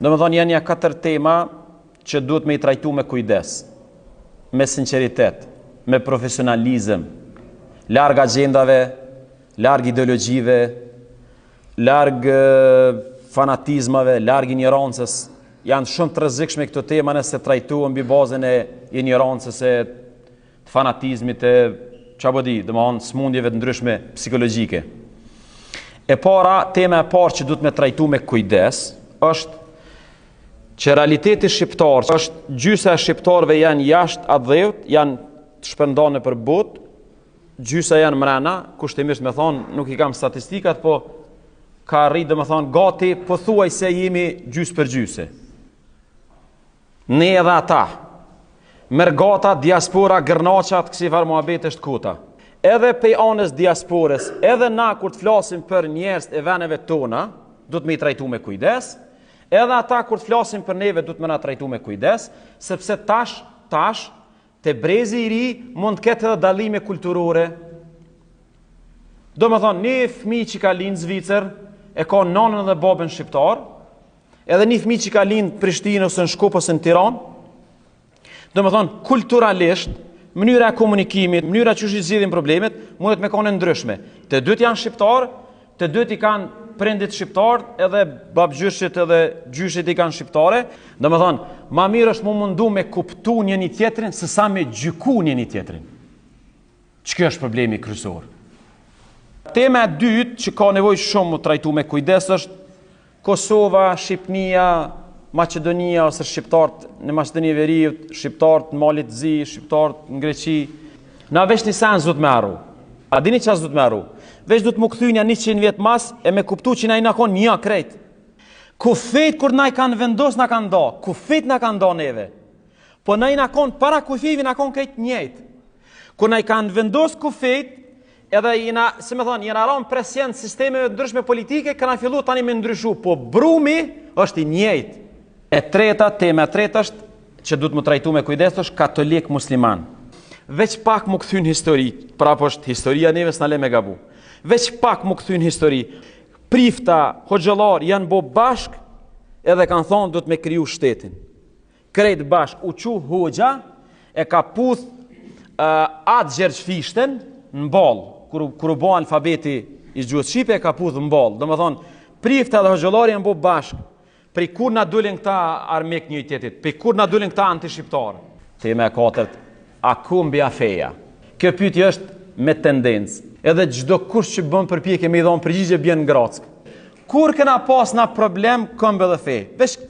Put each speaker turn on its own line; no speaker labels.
Domethënë janë ja 4 tema që duhet me I trajtu me kujdes, me sinqeritet, me profesionalizëm, larg agjendave, larg ideologjive, larg fanatizmave, larg ignorancës. Janë shumë të rrezikshme këto tema nëse trajtohen mbi bazën e ignorancës, e fanatizmit, e domethënë smundjeve të ndryshme psikologjike. Tema e parë që duhet me trajtu me kujdes është që realiteti shqiptar është gjysa e shqiptarëve janë jashtë adheut, janë të shpërndarë për botë, gjysa janë mrena, kushtimisht me thonë, nuk I kam statistikat, po ka rritë domethënë gati pothuajse jemi gjysë për gjysë. Ne edhe ata, mergata, diaspora, gërnaçat, kësi farë muhabet është kota. Edhe pej anës diasporës, edhe na kur të flasim për njerëz e veneve tona, duhet me I trajtu me kujdes, edhe ata kur të flasim për neve duhet me na trajtu me kujdes, sepse tash te brezi I ri mund të ketë edhe dallime kulturore. Domethënë, një fëmijë që ka lind Zvicër e ka nanën dhe babën shqiptar, edhe një fëmijë që ka lind Prishtinë ose në Shkup ose në Tiranë. Domethënë, kulturalisht, mënyra e komunikimit, mënyra që I zgjidhin problemet, mundet me qenë ndryshme. Të dytë janë shqiptar, të dytë I kanë prindit shqiptar, edhe babgjyshit edhe gjyshit I kanë shqiptare. Domethënë, ma mirë është mu mundu me kuptu njëri tjetrin se sa me gjyku njëri tjetrin. Ç'ky është problemi kryesor. Tema e dytë që ka nevojë shumë të trajtu me kujdes është Kosova, Shqipnia, Maqedonia ose shqiptarët në Maqedoni e Veriut, shqiptarët në Malit të Zi, shqiptarët në Greqi. Na veç një sens duhet me arru. A dini çfarë duhet me arru? Veç duhet më kthynia 100 vjet mas e me kuptu që na I nakon një krejt. Kufit kur na I kanë vendos na kanë da, kufit na kanë da neve. Po na I nakon para kufive na kanë krejt njëjtë. Kur na I kanë vendos kufit, edhe jena rënë presion sistemeve ndryshme politike, kanë filluar tani me ndryshu, po brumi është I njëjtë. Tema e tretë është që duhet më trajtu me kujdes është katolik musliman. Veç pak më kthyn histori, prapë është historia neve s'na le me gabu. Veç pak më kthyn histori. Prifta, hoxhallar janë bo bashk edhe kanë thonë duhet me kriju shtetin. Krejt bashk, u qu hoxha e ka puth atë gjergjfishten në ball. Kur u bo alfabeti I gjuhës shqipe e ka puth në ball. Domethënë, prifta dhe hoxhallar janë bo bashk. Prej kur na dolin këta armik një tjetrit, prej kur na dolin këta anti-shqiptar. Tema e katërt, a ku mbi feja? Kjo pyetje është me tendencë. Edhe çdo kush që bën përpjekje me I dhon përgjigje bjen ngrack. Kur kena pas na problem këmbë dhe fe? Veç